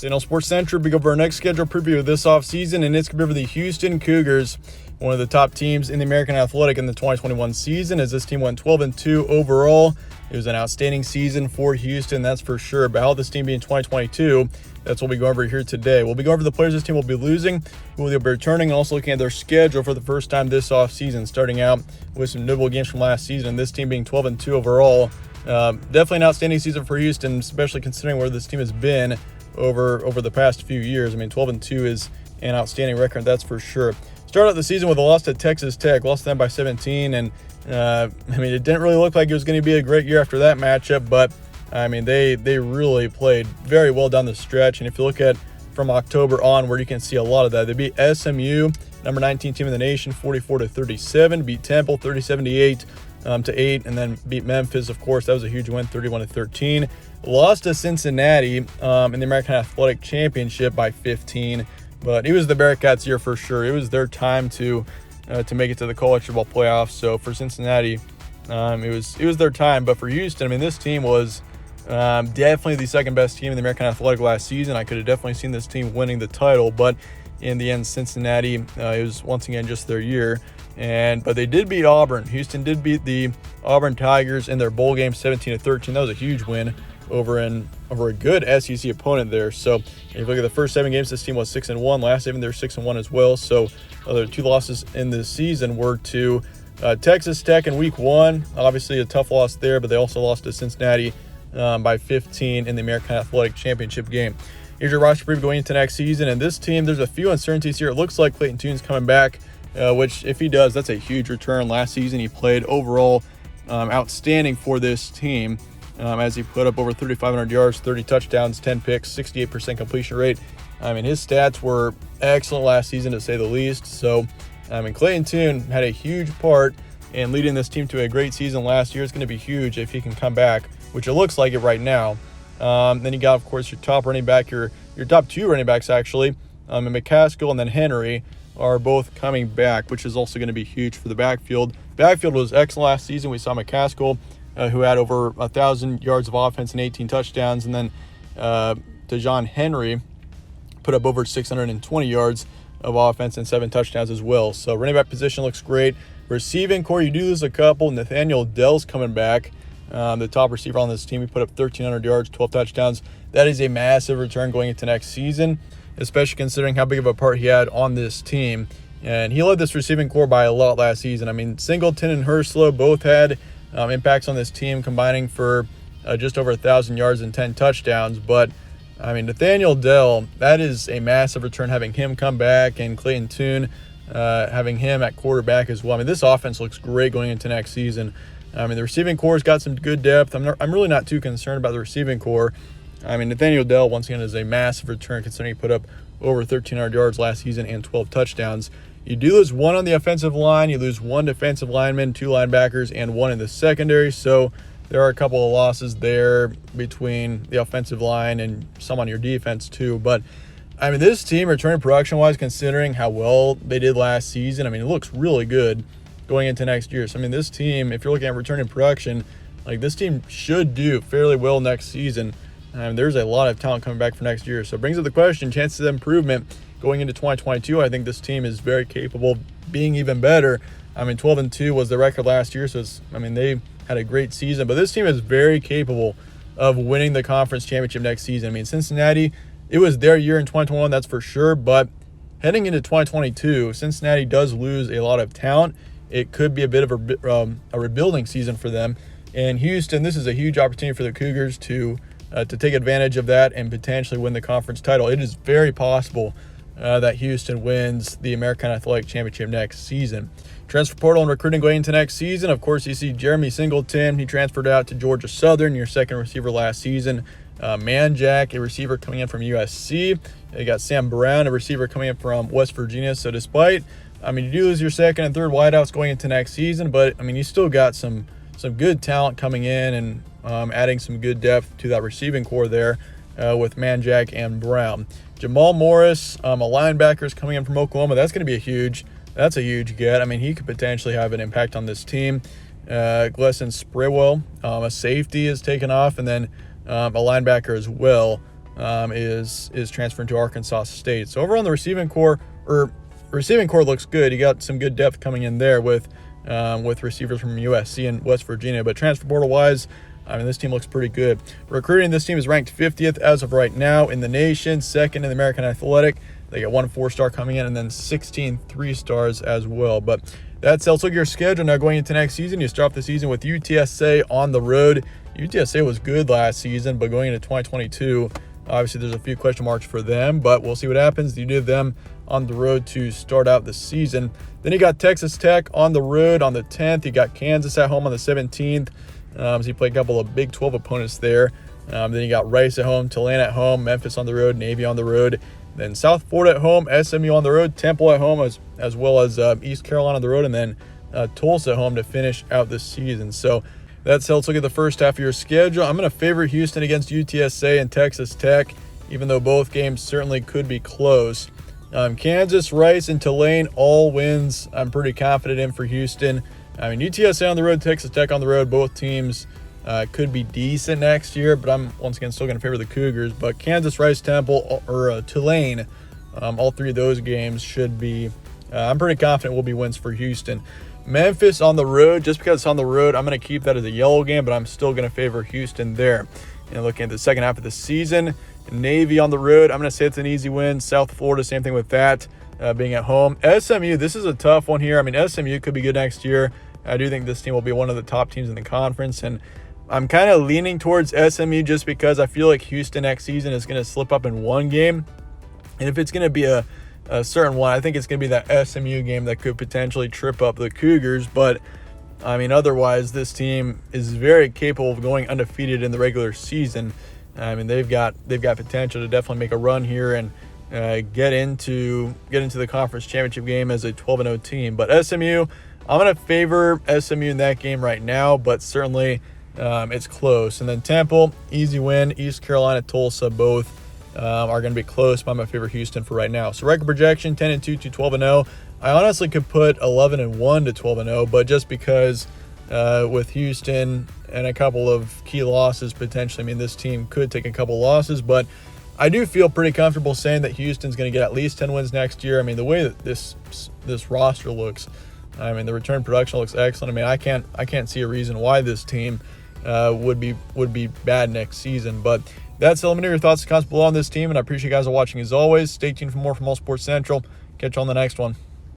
CNL Sports Center, we go over our next schedule preview of this offseason, and it's going to be for the Houston Cougars, one of the top teams in the American Athletic in the 2021 season, as this team went 12-2 overall. It was an outstanding season for Houston, that's for sure. But how this team be in 2022, that's what we go over here today. We'll be going over the players this team will be losing, who will be returning, and also looking at their schedule for the first time this offseason, starting out with some notable games from last season, and this team being 12-2 overall. Definitely an outstanding season for Houston, especially considering where this team has been over the past few years. I mean, 12-2 is an outstanding record, that's for sure. Started out the season with a loss to Texas Tech, lost to them by 17, and it didn't really look like it was going to be a great year after that matchup, but they really played very well down the stretch. And if you look at from October onward, you can see a lot of that. They beat SMU, number 19 team in the nation, 44-37, beat Temple 30-78 to 8, and then beat Memphis, of course. That was a huge win, 31-13. Lost to Cincinnati in the American Athletic Championship by 15, but it was the Bearcats' year for sure. It was their time to make it to the college football playoffs. So for Cincinnati, it was their time. But for Houston, this team was definitely the second best team in the American Athletic last season. I could have definitely seen this team winning the title, but in the end, Cincinnati, it was once again just their year. But they did beat Auburn. Houston did beat the Auburn Tigers in their bowl game, 17-13. That was a huge win over a good SEC opponent there. So if you look at the first 7 games, this team was 6-1. Last 7, they're 6-1 as well. So other 2 losses in this season were to Texas Tech in week 1. Obviously a tough loss there, but they also lost to Cincinnati by 15 in the American Athletic Championship game. Here's your roster preview going into next season. And this team, there's a few uncertainties here. It looks like Clayton Tune's coming back, which if he does, that's a huge return. Last season he played overall outstanding for this team, as he put up over 3,500 yards, 30 touchdowns, 10 picks, 68% completion rate. His stats were excellent last season, to say the least. So, Clayton Tune had a huge part in leading this team to a great season last year. It's going to be huge if he can come back, which it looks like it right now. Then you got, of course, your top running back, your top 2 running backs, actually, and McCaskill and then Henry are both coming back, which is also going to be huge for the backfield. Backfield was excellent last season. We saw McCaskill, who had over 1,000 yards of offense and 18 touchdowns. And then DeJohn Henry put up over 620 yards of offense and 7 touchdowns as well. So running back position looks great. Receiving core, you do lose a couple. Nathaniel Dell's coming back, the top receiver on this team. He put up 1,300 yards, 12 touchdowns. That is a massive return going into next season, especially considering how big of a part he had on this team. And he led this receiving core by a lot last season. Singleton and Herslow both had impacts on this team, combining for just over 1,000 yards and 10 touchdowns. But, Nathaniel Dell, that is a massive return, having him come back, and Clayton Tune, having him at quarterback as well. This offense looks great going into next season. The receiving core's got some good depth. I'm really not too concerned about the receiving core. Nathaniel Dell, once again, is a massive return, considering he put up over 1,300 yards last season and 12 touchdowns. You do lose 1 on the offensive line. You lose 1 defensive lineman, 2 linebackers, and 1 in the secondary. So there are a couple of losses there between the offensive line and some on your defense too. But, this team, returning production-wise, considering how well they did last season, it looks really good going into next year. So, this team, if you're looking at returning production, this team should do fairly well next season. There's a lot of talent coming back for next year. So it brings up the question, chances of improvement going into 2022. I think this team is very capable of being even better. 12-2 was the record last year, so they had a great season. But this team is very capable of winning the conference championship next season. Cincinnati, it was their year in 2021, that's for sure. But heading into 2022, Cincinnati does lose a lot of talent. It could be a bit of a rebuilding season for them. And Houston, this is a huge opportunity for the Cougars to take advantage of that and potentially win the conference title. It is very possible that Houston wins the American Athletic Championship next season. Transfer portal and recruiting going into next season. Of course, you see Jeremy Singleton. He transferred out to Georgia Southern, your second receiver last season. Manjack, a receiver coming in from USC. You got Sam Brown, a receiver coming in from West Virginia. So despite, you do lose your second and third wideouts going into next season, but, you still got some good talent coming in and adding some good depth to that receiving core there with Manjack and Brown. Jamal Morris, a linebacker, is coming in from Oklahoma. That's going to be a huge get. He could potentially have an impact on this team. Glesson Sprewell, a safety, is taken off, and then a linebacker as well. is transferring to Arkansas State. So overall, the receiving core looks good. You got some good depth coming in there with receivers from USC and West Virginia. But transfer portal wise, I mean, this team looks pretty good. Recruiting, this team is ranked 50th as of right now in the nation, second in the American Athletic. They got 1 4-star coming in and then 16 3-stars as well. But that's let's look at your schedule now going into next season. You start off the season with UTSA on the road. UTSA was good last season, but going into 2022, obviously there's a few question marks for them, but we'll see what happens. You do them on the road to start out the season. Then you got Texas Tech on the road on the 10th. You got Kansas at home on the 17th. So you play a couple of Big 12 opponents there. Then you got Rice at home, Tulane at home, Memphis on the road, Navy on the road. Then South Florida at home, SMU on the road, Temple at home, as well as East Carolina on the road, and then Tulsa at home to finish out the season. So that's how let's look at the first half of your schedule. I'm going to favor Houston against UTSA and Texas Tech, even though both games certainly could be close. Kansas, Rice, and Tulane, all wins I'm pretty confident in for Houston. I mean, UTSA on the road, Texas Tech on the road, both teams could be decent next year, but I'm once again still going to favor the Cougars. But Kansas, Rice, Temple, or Tulane, all three of those games should be, I'm pretty confident will be wins for Houston. Memphis on the road, just because it's on the road, I'm going to keep that as a yellow game, but I'm still going to favor Houston there. And looking at the second half of the season, Navy on the road, I'm going to say it's an easy win. South Florida, same thing with that, being at home. SMU, this is a tough one here. I mean, SMU could be good next year. I do think this team will be one of the top teams in the conference, and I'm kind of leaning towards SMU just because I feel like Houston next season is going to slip up in one game. And if it's going to be a certain one, I think it's going to be that SMU game that could potentially trip up the Cougars. But, I mean, otherwise, this team is very capable of going undefeated in the regular season. I mean, they've got potential to definitely make a run here and get into the conference championship game as a 12-0 team. But SMU, I'm going to favor SMU in that game right now, but certainly it's close. And then Temple, easy win. East Carolina, Tulsa, both are going to be close, but I'm going to favor Houston for right now. So record projection, 10-2 to 12-0. I honestly could put 11-1 to 12-0, but just because with Houston and a couple of key losses potentially, I mean, this team could take a couple losses, but I do feel pretty comfortable saying that Houston's going to get at least 10 wins next year. I mean, the way that this roster looks, I mean, the return production looks excellent. I mean, I can't see a reason why this team would be bad next season. But that's it. Let me know your thoughts and comments below on this team, and I appreciate you guys watching as always. Stay tuned for more from All Sports Central. Catch you on the next one.